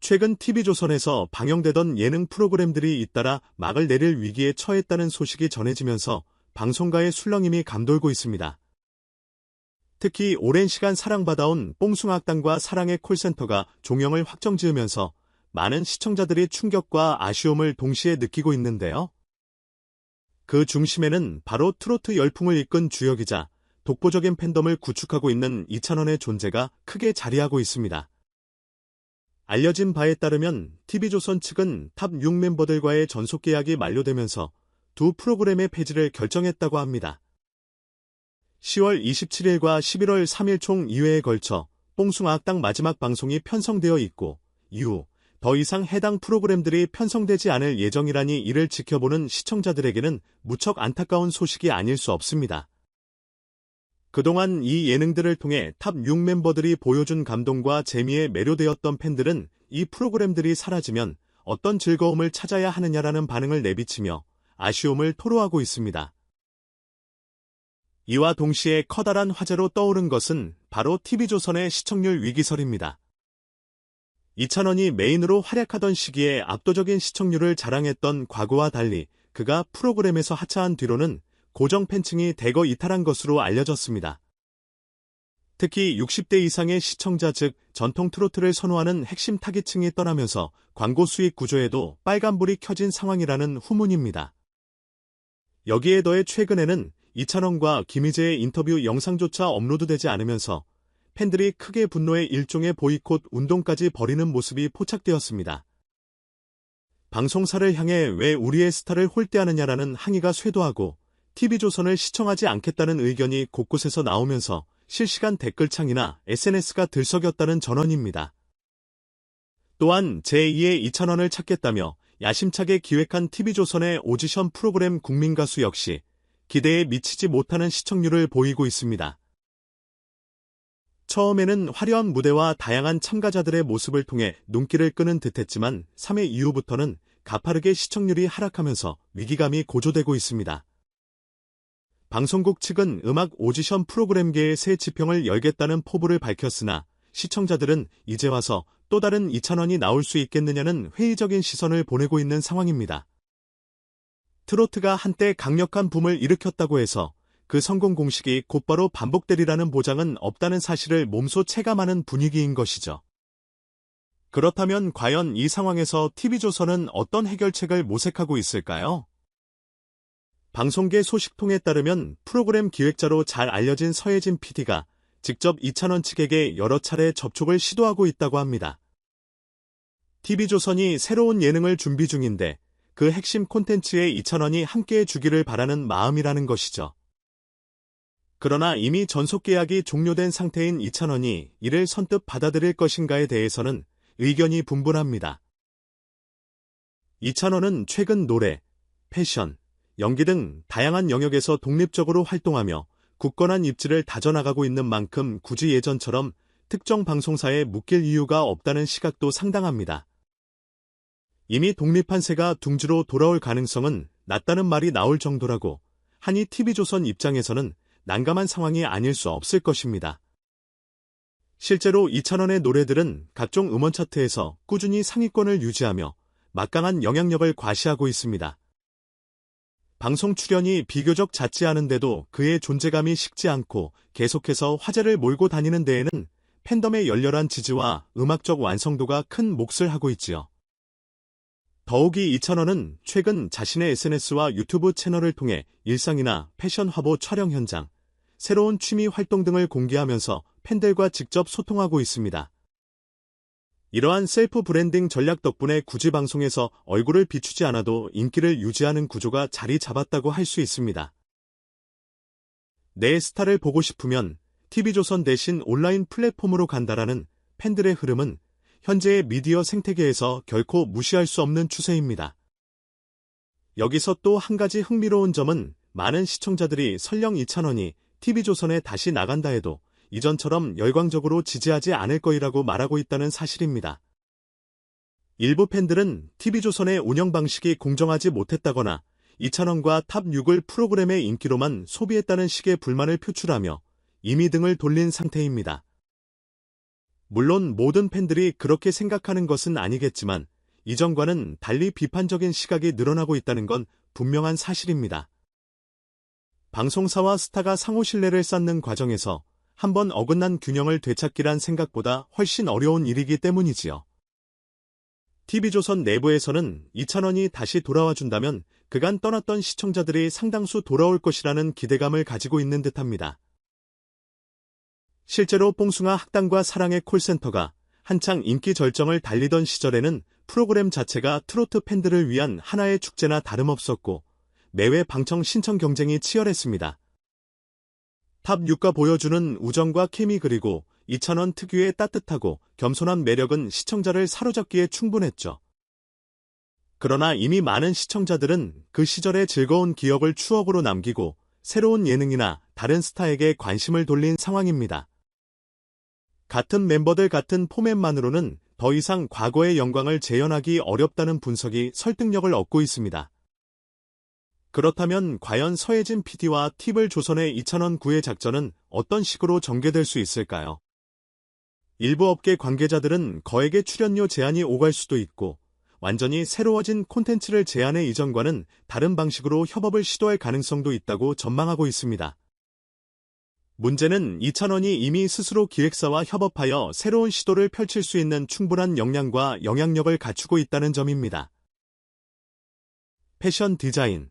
최근 TV조선에서 방영되던 예능 프로그램들이 잇따라 막을 내릴 위기에 처했다는 소식이 전해지면서 방송가의 술렁임이 감돌고 있습니다. 특히 오랜 시간 사랑받아온 뽕숭아학당과 사랑의 콜센터가 종영을 확정지으면서 많은 시청자들이 충격과 아쉬움을 동시에 느끼고 있는데요. 그 중심에는 바로 트로트 열풍을 이끈 주역이자 독보적인 팬덤을 구축하고 있는 이찬원의 존재가 크게 자리하고 있습니다. 알려진 바에 따르면 TV조선 측은 탑 6 멤버들과의 전속 계약이 만료되면서 두 프로그램의 폐지를 결정했다고 합니다. 10월 27일과 11월 3일 총 2회에 걸쳐 뽕숭아학당 마지막 방송이 편성되어 있고 이후 더 이상 해당 프로그램들이 편성되지 않을 예정이라니 이를 지켜보는 시청자들에게는 무척 안타까운 소식이 아닐 수 없습니다. 그동안 이 예능들을 통해 탑 6 멤버들이 보여준 감동과 재미에 매료되었던 팬들은 이 프로그램들이 사라지면 어떤 즐거움을 찾아야 하느냐라는 반응을 내비치며 아쉬움을 토로하고 있습니다. 이와 동시에 커다란 화제로 떠오른 것은 바로 TV조선의 시청률 위기설입니다. 이찬원이 메인으로 활약하던 시기에 압도적인 시청률을 자랑했던 과거와 달리 그가 프로그램에서 하차한 뒤로는 고정 팬층이 대거 이탈한 것으로 알려졌습니다. 특히 60대 이상의 시청자 즉 전통 트로트를 선호하는 핵심 타깃층이 떠나면서 광고 수익 구조에도 빨간불이 켜진 상황이라는 후문입니다. 여기에 더해 최근에는 이찬원과 김희재의 인터뷰 영상조차 업로드되지 않으면서 팬들이 크게 분노해 일종의 보이콧 운동까지 벌이는 모습이 포착되었습니다. 방송사를 향해 왜 우리의 스타를 홀대하느냐라는 항의가 쇄도하고 TV조선을 시청하지 않겠다는 의견이 곳곳에서 나오면서 실시간 댓글창이나 SNS가 들썩였다는 전언입니다. 또한 제2의 이찬원을 찾겠다며 야심차게 기획한 TV조선의 오디션 프로그램 국민가수 역시 기대에 미치지 못하는 시청률을 보이고 있습니다. 처음에는 화려한 무대와 다양한 참가자들의 모습을 통해 눈길을 끄는 듯했지만 3회 이후부터는 가파르게 시청률이 하락하면서 위기감이 고조되고 있습니다. 방송국 측은 음악 오디션 프로그램계의 새 지평을 열겠다는 포부를 밝혔으나 시청자들은 이제 와서 또 다른 이찬원이 나올 수 있겠느냐는 회의적인 시선을 보내고 있는 상황입니다. 트로트가 한때 강력한 붐을 일으켰다고 해서 그 성공 공식이 곧바로 반복되리라는 보장은 없다는 사실을 몸소 체감하는 분위기인 것이죠. 그렇다면 과연 이 상황에서 TV조선은 어떤 해결책을 모색하고 있을까요? 방송계 소식통에 따르면 프로그램 기획자로 잘 알려진 서혜진 PD가 직접 이찬원 측에게 여러 차례 접촉을 시도하고 있다고 합니다. TV조선이 새로운 예능을 준비 중인데 그 핵심 콘텐츠에 이찬원이 함께해 주기를 바라는 마음이라는 것이죠. 그러나 이미 전속 계약이 종료된 상태인 이찬원이 이를 선뜻 받아들일 것인가에 대해서는 의견이 분분합니다. 이찬원은 최근 노래, 패션, 연기 등 다양한 영역에서 독립적으로 활동하며 굳건한 입지를 다져나가고 있는 만큼 굳이 예전처럼 특정 방송사에 묶일 이유가 없다는 시각도 상당합니다. 이미 독립한 새가 둥지로 돌아올 가능성은 낮다는 말이 나올 정도라고 하니 TV조선 입장에서는 난감한 상황이 아닐 수 없을 것입니다. 실제로 이찬원의 노래들은 각종 음원 차트에서 꾸준히 상위권을 유지하며 막강한 영향력을 과시하고 있습니다. 방송 출연이 비교적 잦지 않은데도 그의 존재감이 식지 않고 계속해서 화제를 몰고 다니는 데에는 팬덤의 열렬한 지지와 음악적 완성도가 큰 몫을 하고 있지요. 더욱이 이찬원은 최근 자신의 SNS와 유튜브 채널을 통해 일상이나 패션 화보 촬영 현장, 새로운 취미 활동 등을 공개하면서 팬들과 직접 소통하고 있습니다. 이러한 셀프 브랜딩 전략 덕분에 굳이 방송에서 얼굴을 비추지 않아도 인기를 유지하는 구조가 자리 잡았다고 할 수 있습니다. 내 스타를 보고 싶으면 TV조선 대신 온라인 플랫폼으로 간다라는 팬들의 흐름은 현재의 미디어 생태계에서 결코 무시할 수 없는 추세입니다. 여기서 또 한 가지 흥미로운 점은 많은 시청자들이 설령 이찬원이 TV조선에 다시 나간다 해도 이전처럼 열광적으로 지지하지 않을 거이라고 말하고 있다는 사실입니다. 일부 팬들은 TV조선의 운영 방식이 공정하지 못했다거나 이찬원과 탑 6을 프로그램의 인기로만 소비했다는 식의 불만을 표출하며 임의 등을 돌린 상태입니다. 물론 모든 팬들이 그렇게 생각하는 것은 아니겠지만 이전과는 달리 비판적인 시각이 늘어나고 있다는 건 분명한 사실입니다. 방송사와 스타가 상호 신뢰를 쌓는 과정에서 한번 어긋난 균형을 되찾기란 생각보다 훨씬 어려운 일이기 때문이지요. TV조선 내부에서는 이찬원이 다시 돌아와준다면 그간 떠났던 시청자들이 상당수 돌아올 것이라는 기대감을 가지고 있는 듯합니다. 실제로 뽕숭아 학당과 사랑의 콜센터가 한창 인기 절정을 달리던 시절에는 프로그램 자체가 트로트 팬들을 위한 하나의 축제나 다름없었고 매회 방청 신청 경쟁이 치열했습니다. 탑 6가 보여주는 우정과 케미 그리고 이찬원 특유의 따뜻하고 겸손한 매력은 시청자를 사로잡기에 충분했죠. 그러나 이미 많은 시청자들은 그 시절의 즐거운 기억을 추억으로 남기고 새로운 예능이나 다른 스타에게 관심을 돌린 상황입니다. 같은 멤버들 같은 포맷만으로는 더 이상 과거의 영광을 재현하기 어렵다는 분석이 설득력을 얻고 있습니다. 그렇다면 과연 서혜진 PD와 TV조선의 이찬원 구의 작전은 어떤 식으로 전개될 수 있을까요? 일부 업계 관계자들은 거액의 출연료 제한이 오갈 수도 있고 완전히 새로워진 콘텐츠를 제안해 이전과는 다른 방식으로 협업을 시도할 가능성도 있다고 전망하고 있습니다. 문제는 이찬원이 이미 스스로 기획사와 협업하여 새로운 시도를 펼칠 수 있는 충분한 역량과 영향력을 갖추고 있다는 점입니다. 패션 디자인,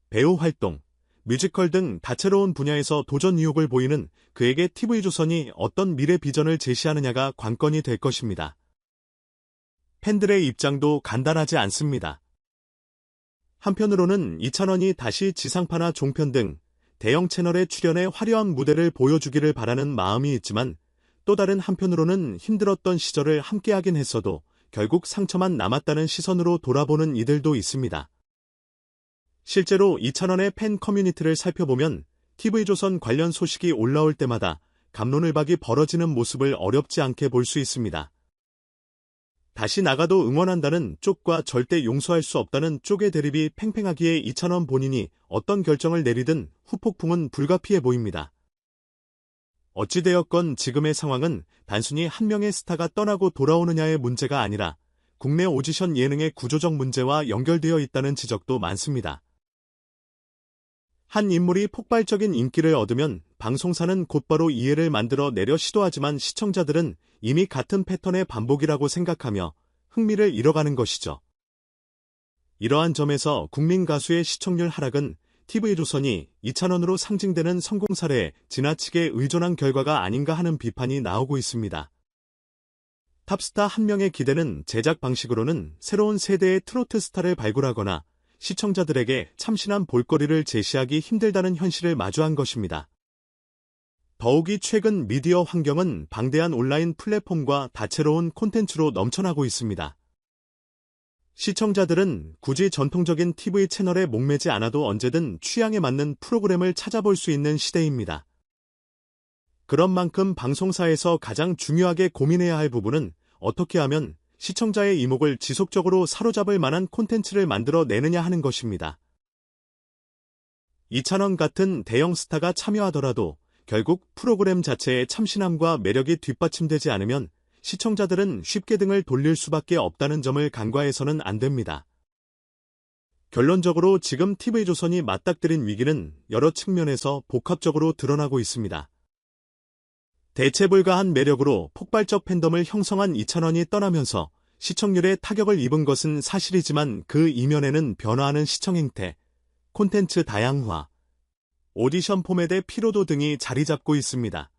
배우 활동, 뮤지컬 등 다채로운 분야에서 도전 의욕을 보이는 그에게 TV조선이 어떤 미래 비전을 제시하느냐가 관건이 될 것입니다. 팬들의 입장도 간단하지 않습니다. 한편으로는 이찬원이 다시 지상파나 종편 등 대형 채널에 출연해 화려한 무대를 보여주기를 바라는 마음이 있지만 또 다른 한편으로는 힘들었던 시절을 함께하긴 했어도 결국 상처만 남았다는 시선으로 돌아보는 이들도 있습니다. 실제로 이찬원의 팬 커뮤니티를 살펴보면 TV조선 관련 소식이 올라올 때마다 갑론을박이 벌어지는 모습을 어렵지 않게 볼 수 있습니다. 다시 나가도 응원한다는 쪽과 절대 용서할 수 없다는 쪽의 대립이 팽팽하기에 이찬원 본인이 어떤 결정을 내리든 후폭풍은 불가피해 보입니다. 어찌되었건 지금의 상황은 단순히 한 명의 스타가 떠나고 돌아오느냐의 문제가 아니라 국내 오디션 예능의 구조적 문제와 연결되어 있다는 지적도 많습니다. 한 인물이 폭발적인 인기를 얻으면 방송사는 곧바로 이해를 만들어 내려 시도하지만 시청자들은 이미 같은 패턴의 반복이라고 생각하며 흥미를 잃어가는 것이죠. 이러한 점에서 국민 가수의 시청률 하락은 TV조선이 이찬원으로 상징되는 성공 사례에 지나치게 의존한 결과가 아닌가 하는 비판이 나오고 있습니다. 탑스타 한 명의 기대는 제작 방식으로는 새로운 세대의 트로트 스타를 발굴하거나 시청자들에게 참신한 볼거리를 제시하기 힘들다는 현실을 마주한 것입니다. 더욱이 최근 미디어 환경은 방대한 온라인 플랫폼과 다채로운 콘텐츠로 넘쳐나고 있습니다. 시청자들은 굳이 전통적인 TV 채널에 목매지 않아도 언제든 취향에 맞는 프로그램을 찾아볼 수 있는 시대입니다. 그런 만큼 방송사에서 가장 중요하게 고민해야 할 부분은 어떻게 하면 시청자의 이목을 지속적으로 사로잡을 만한 콘텐츠를 만들어내느냐 하는 것입니다. 이찬원 같은 대형 스타가 참여하더라도 결국 프로그램 자체의 참신함과 매력이 뒷받침되지 않으면 시청자들은 쉽게 등을 돌릴 수밖에 없다는 점을 간과해서는 안 됩니다. 결론적으로 지금 TV조선이 맞닥뜨린 위기는 여러 측면에서 복합적으로 드러나고 있습니다. 대체불가한 매력으로 폭발적 팬덤을 형성한 이찬원이 떠나면서 시청률에 타격을 입은 것은 사실이지만 그 이면에는 변화하는 시청 행태, 콘텐츠 다양화, 오디션 포맷의 피로도 등이 자리 잡고 있습니다.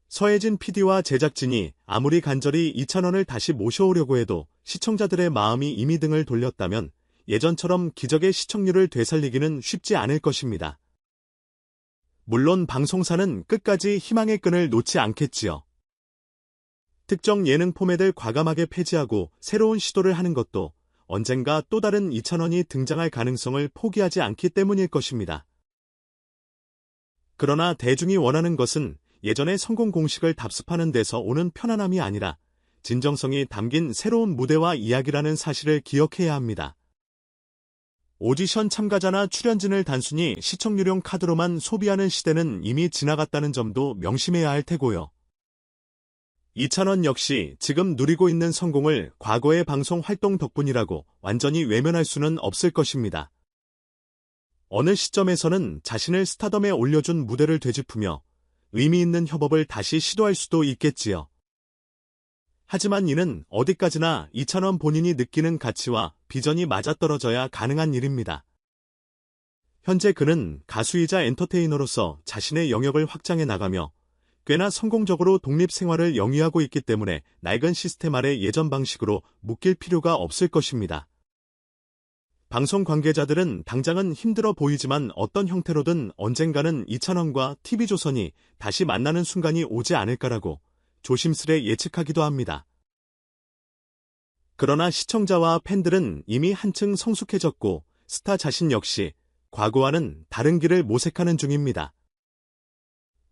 서혜진 PD와 제작진이 아무리 간절히 이찬원을 다시 모셔오려고 해도 시청자들의 마음이 이미 등을 돌렸다면 예전처럼 기적의 시청률을 되살리기는 쉽지 않을 것입니다. 물론 방송사는 끝까지 희망의 끈을 놓지 않겠지요. 특정 예능 포맷을 과감하게 폐지하고 새로운 시도를 하는 것도 언젠가 또 다른 이찬원이 등장할 가능성을 포기하지 않기 때문일 것입니다. 그러나 대중이 원하는 것은 예전의 성공 공식을 답습하는 데서 오는 편안함이 아니라 진정성이 담긴 새로운 무대와 이야기라는 사실을 기억해야 합니다. 오디션 참가자나 출연진을 단순히 시청률용 카드로만 소비하는 시대는 이미 지나갔다는 점도 명심해야 할 테고요. 이찬원 역시 지금 누리고 있는 성공을 과거의 방송 활동 덕분이라고 완전히 외면할 수는 없을 것입니다. 어느 시점에서는 자신을 스타덤에 올려준 무대를 되짚으며 의미 있는 협업을 다시 시도할 수도 있겠지요. 하지만 이는 어디까지나 이찬원 본인이 느끼는 가치와 비전이 맞아떨어져야 가능한 일입니다. 현재 그는 가수이자 엔터테이너로서 자신의 영역을 확장해 나가며 꽤나 성공적으로 독립 생활을 영위하고 있기 때문에 낡은 시스템 아래 예전 방식으로 묶일 필요가 없을 것입니다. 방송 관계자들은 당장은 힘들어 보이지만 어떤 형태로든 언젠가는 이찬원과 TV조선이 다시 만나는 순간이 오지 않을까라고 조심스레 예측하기도 합니다. 그러나 시청자와 팬들은 이미 한층 성숙해졌고 스타 자신 역시 과거와는 다른 길을 모색하는 중입니다.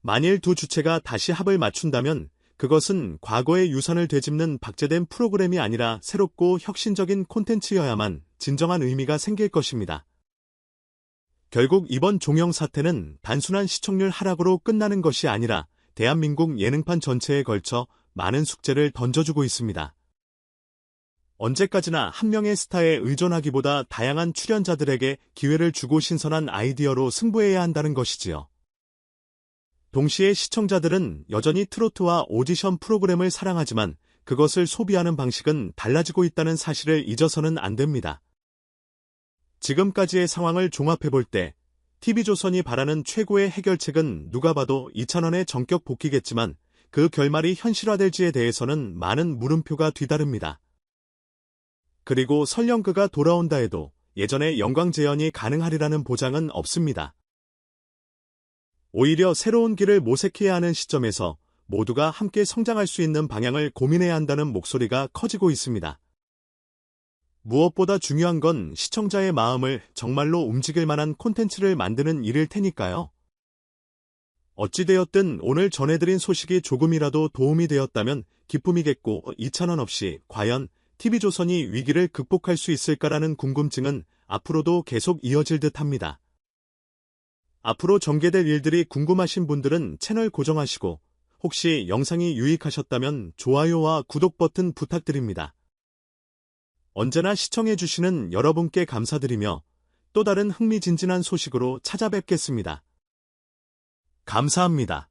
만일 두 주체가 다시 합을 맞춘다면 그것은 과거의 유산을 되짚는 박제된 프로그램이 아니라 새롭고 혁신적인 콘텐츠여야만 진정한 의미가 생길 것입니다. 결국 이번 종영 사태는 단순한 시청률 하락으로 끝나는 것이 아니라 대한민국 예능판 전체에 걸쳐 많은 숙제를 던져주고 있습니다. 언제까지나 한 명의 스타에 의존하기보다 다양한 출연자들에게 기회를 주고 신선한 아이디어로 승부해야 한다는 것이지요. 동시에 시청자들은 여전히 트로트와 오디션 프로그램을 사랑하지만 그것을 소비하는 방식은 달라지고 있다는 사실을 잊어서는 안 됩니다. 지금까지의 상황을 종합해볼 때 TV조선이 바라는 최고의 해결책은 누가 봐도 이찬원의 전격 복귀겠지만 그 결말이 현실화될지에 대해서는 많은 물음표가 뒤따릅니다. 그리고 설령 그가 돌아온다 해도 예전의 영광 재현이 가능하리라는 보장은 없습니다. 오히려 새로운 길을 모색해야 하는 시점에서 모두가 함께 성장할 수 있는 방향을 고민해야 한다는 목소리가 커지고 있습니다. 무엇보다 중요한 건 시청자의 마음을 정말로 움직일 만한 콘텐츠를 만드는 일일 테니까요. 어찌되었든 오늘 전해드린 소식이 조금이라도 도움이 되었다면 기쁨이겠고 이찬원 없이 과연 TV조선이 위기를 극복할 수 있을까라는 궁금증은 앞으로도 계속 이어질 듯합니다. 앞으로 전개될 일들이 궁금하신 분들은 채널 고정하시고 혹시 영상이 유익하셨다면 좋아요와 구독 버튼 부탁드립니다. 언제나 시청해주시는 여러분께 감사드리며 또 다른 흥미진진한 소식으로 찾아뵙겠습니다. 감사합니다.